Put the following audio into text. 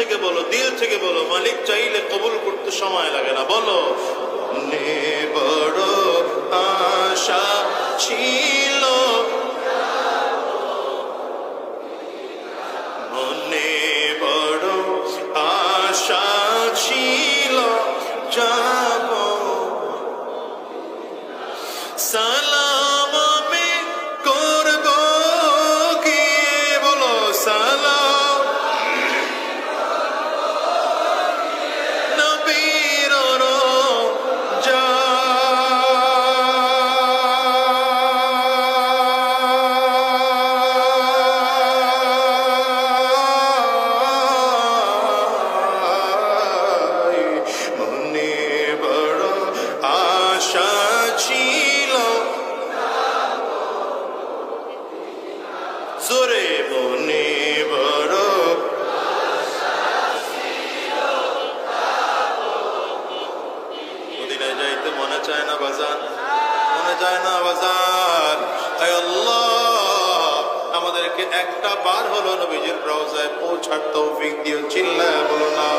থেকে বলো, দিল থেকে বলো, মালিক চাইলে কবুল করতে সময় লাগে না। বলো, মনে বড় আশা ছিল, মনে বড় আশা ছিল, যাব সালাম আমি করব গিয়ে। বলো, সালাম নবীর রওজা। মনে বড় আশা ছিল, জোরে মনে বড় মদিনায় যাইতে মনে চায় না বাজান, মনে চায় না বাজান। আয় আল্লাহ, আমাদেরকে একটা বার হলো নবীজির রওজায় পৌঁছার তৌফিক দিও। চিল্লায় বলো না।